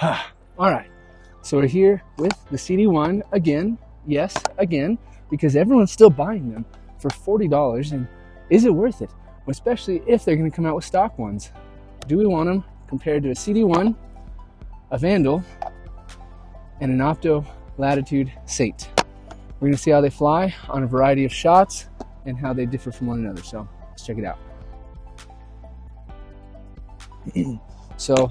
All right, so we're here with the CD1 again. Yes, again, because everyone's still buying them for $40. And is it worth it? Especially if they're going to come out with stock ones. Do we want them compared to a CD1, a Vandal, and an Opto Latitude Saint? We're going to see how they fly on a variety of shots and how they differ from one another. So let's check it out. So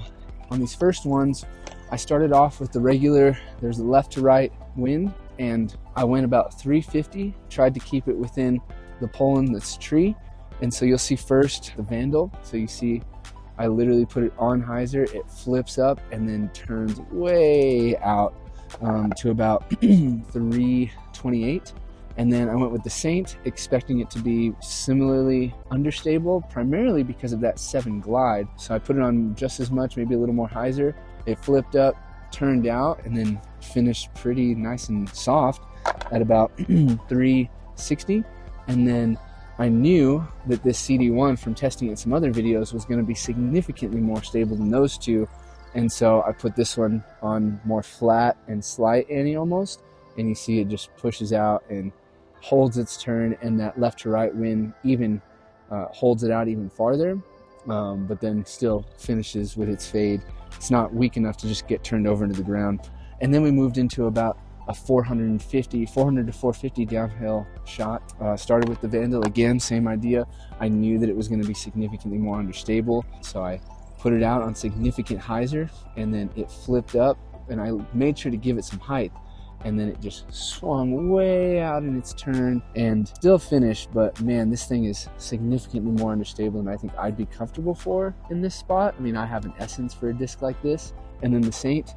on these first ones, I started off with the regular, there's a left to right wind, and I went about 350, tried to keep it within the pole in this tree. And so you'll see first the Vandal. So you see I literally put it on hyzer, it flips up and then turns way out to about 328. And then I went with the Saint, expecting it to be similarly understable, primarily because of that 7 glide. So I put it on just as much, maybe a little more hyzer. It flipped up, turned out, and then finished pretty nice and soft at about 360. And then I knew that this CD1 from testing it in some other videos was going to be significantly more stable than those two. And so I put this one on more flat and slight ante almost. And you see it just pushes out and holds its turn, and that left to right wind even holds it out even farther, but then still finishes with its fade. It's not weak enough to just get turned over into the ground. And then we moved into about a 400 to 450 downhill shot. Started with the Vandal again, same idea. I knew that it was going to be significantly more understable, so I put it out on significant hyzer, and then it flipped up, and I made sure to give it some height. And then it just swung way out in its turn and still finished. But man, this thing is significantly more understable than I think I'd be comfortable for in this spot. I mean, I have an essence for a disc like this. And then the Saint,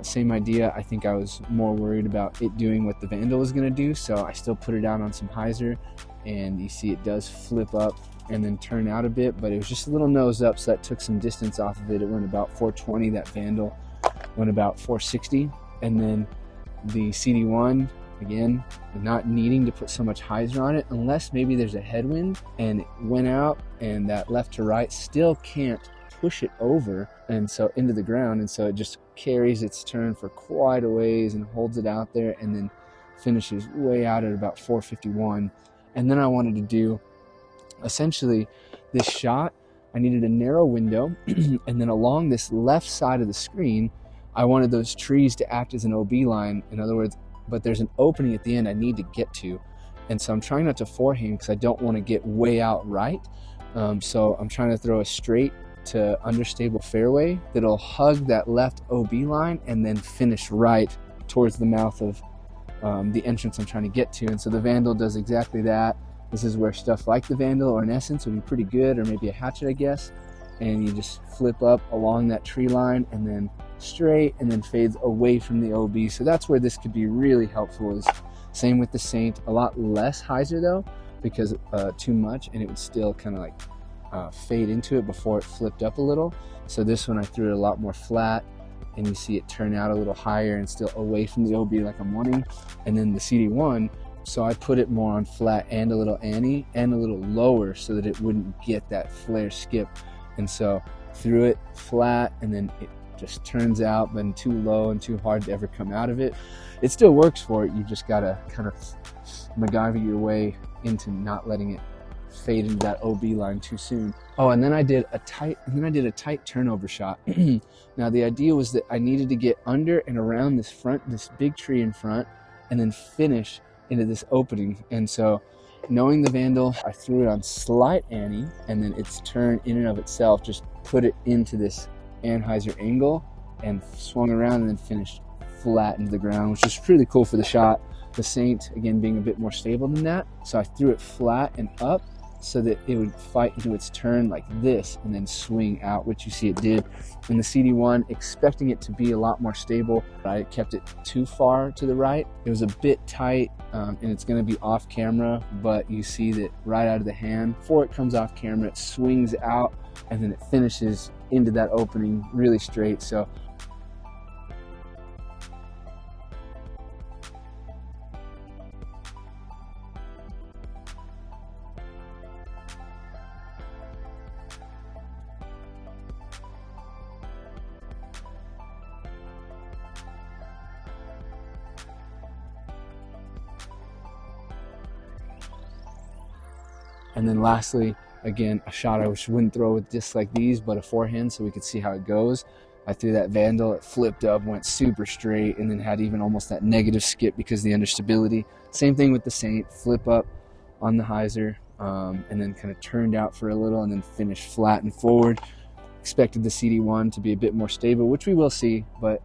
same idea. I think I was more worried about it doing what the Vandal was going to do, so I still put it out on some hyzer, and you see it does flip up and then turn out a bit, but it was just a little nose up, so that took some distance off of it. It went about 420. That Vandal went about 460. And then the CD1, again, not needing to put so much hyzer on it unless maybe there's a headwind, and it went out, and that left to right still can't push it over and so into the ground, and so it just carries its turn for quite a ways and holds it out there, and then finishes way out at about 451. And then I wanted to do essentially this shot. I needed a narrow window and then along this left side of the screen I wanted those trees to act as an OB line, in other words, but there's an opening at the end I need to get to. And so I'm trying not to forehand because I don't want to get way out right. So I'm trying to throw a straight to understable fairway that'll hug that left OB line and then finish right towards the mouth of the entrance I'm trying to get to. And so the Vandal does exactly that. This is where stuff like the Vandal or an Essence would be pretty good, or maybe a Hatchet, I guess. And you just flip up along that tree line and then straight, and then fades away from the OB. So that's where this could be really helpful. Is same with the Saint, a lot less hyzer though, because too much, and it would still kind of like fade into it before it flipped up a little. So this one I threw it a lot more flat, and you see it turn out a little higher and still away from the OB like I'm wanting. And then the CD1, so I put it more on flat and a little ante and a little lower so that it wouldn't get that flare skip. And so threw it flat, and then it just turns out then too low and too hard to ever come out of it. It still works for it. You just gotta kind of MacGyver your way into not letting it fade into that OB line too soon. Oh, and then I did a tight turnover shot. Now the idea was that I needed to get under and around this big tree in front, and then finish into this opening. And so knowing the Vandal, I threw it on slight ante, and then its turn in and of itself just put it into this anhyzer angle and swung around and then finished flat into the ground, which is really cool for the shot. The Saint, again, being a bit more stable than that, so I threw it flat and up so that it would fight into its turn like this and then swing out, which you see it did. And the CD1, expecting it to be a lot more stable, I kept it too far to the right. It was a bit tight, and it's going to be off camera, but you see that right out of the hand, before it comes off camera, it swings out and then it finishes into that opening really straight. So And then lastly, again, a shot I wouldn't throw with discs like these, but a forehand so we could see how it goes. I threw that Vandal, it flipped up, went super straight, and then had even almost that negative skip because of the understability. Same thing with the Saint, flip up on the hyzer, and then kind of turned out for a little and then finished flat and forward. Expected the CD1 to be a bit more stable, which we will see, but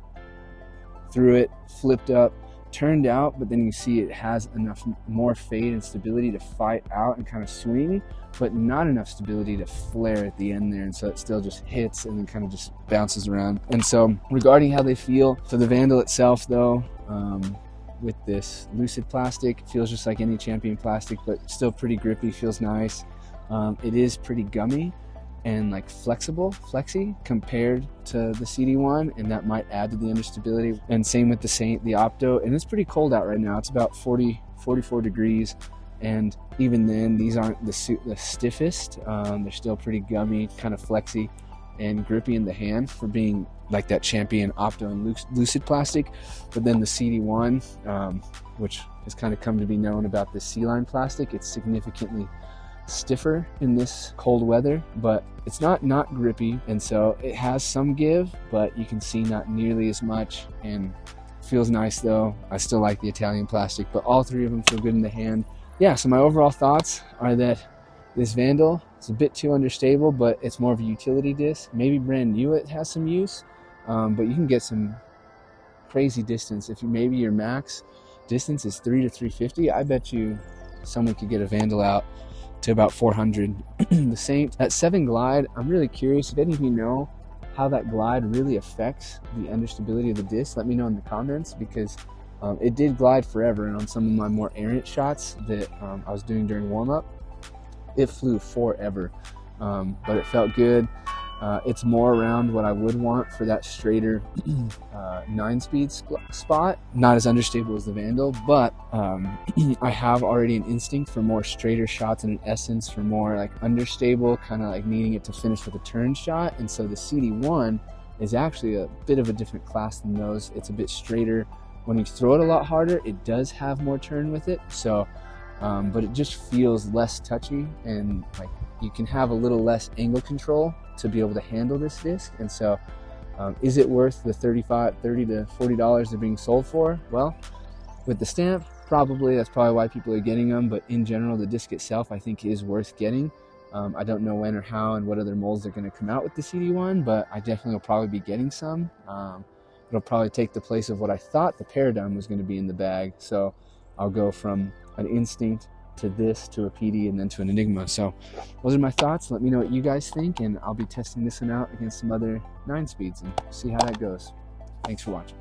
threw it, flipped up, turned out, but then you see it has enough more fade and stability to fight out and kind of swing, but not enough stability to flare at the end there, and so it still just hits and then kind of just bounces around. And so regarding how they feel, so the Vandal itself though, with this lucid plastic, it feels just like any Champion plastic, but still pretty grippy, feels nice. It is pretty gummy and like flexy compared to the CD1, and that might add to the understability. And same with the Saint, the Opto, and it's pretty cold out right now. It's about 44 degrees, and even then these aren't the stiffest. They're still pretty gummy, kind of flexy and grippy in the hand for being like that Champion Opto and lucid plastic. But then the CD1, which has kind of come to be known about this C-line plastic, it's significantly stiffer in this cold weather, but it's not grippy, and so it has some give, but you can see not nearly as much, and feels nice though. I still like the Italian plastic, but all three of them feel good in the hand. Yeah, so my overall thoughts are that this Vandal is a bit too understable, but it's more of a utility disc. Maybe brand new it has some use, but you can get some crazy distance. If maybe your max distance is 3 to 350, I bet you someone could get a Vandal out to about 400. The Saint, that 7 glide, I'm really curious if any of you know how that glide really affects the understability of the disc. Let me know in the comments, because it did glide forever, and on some of my more errant shots that I was doing during warm-up, it flew forever, but it felt good. It's more around what I would want for that straighter 9-speed spot. Not as understable as the Vandal, but I have already an instinct for more straighter shots and an essence for more like understable, kind of like needing it to finish with a turn shot. And so the CD1 is actually a bit of a different class than those. It's a bit straighter. When you throw it a lot harder, it does have more turn with it. So, but it just feels less touchy, and like you can have a little less angle control to be able to handle this disc. And so is it worth the $30 to $40 they're being sold for? Well, with the stamp, probably. That's probably why people are getting them, but in general the disc itself I think is worth getting. I don't know when or how and what other molds are going to come out with the CD1, but I definitely will probably be getting some. It'll probably take the place of what I thought the Paradigm was going to be in the bag, so I'll go from an Instinct to this, to a PD, and then to an Enigma. So those are my thoughts. Let me know what you guys think, and I'll be testing this one out against some other 9-speeds and see how that goes. Thanks for watching.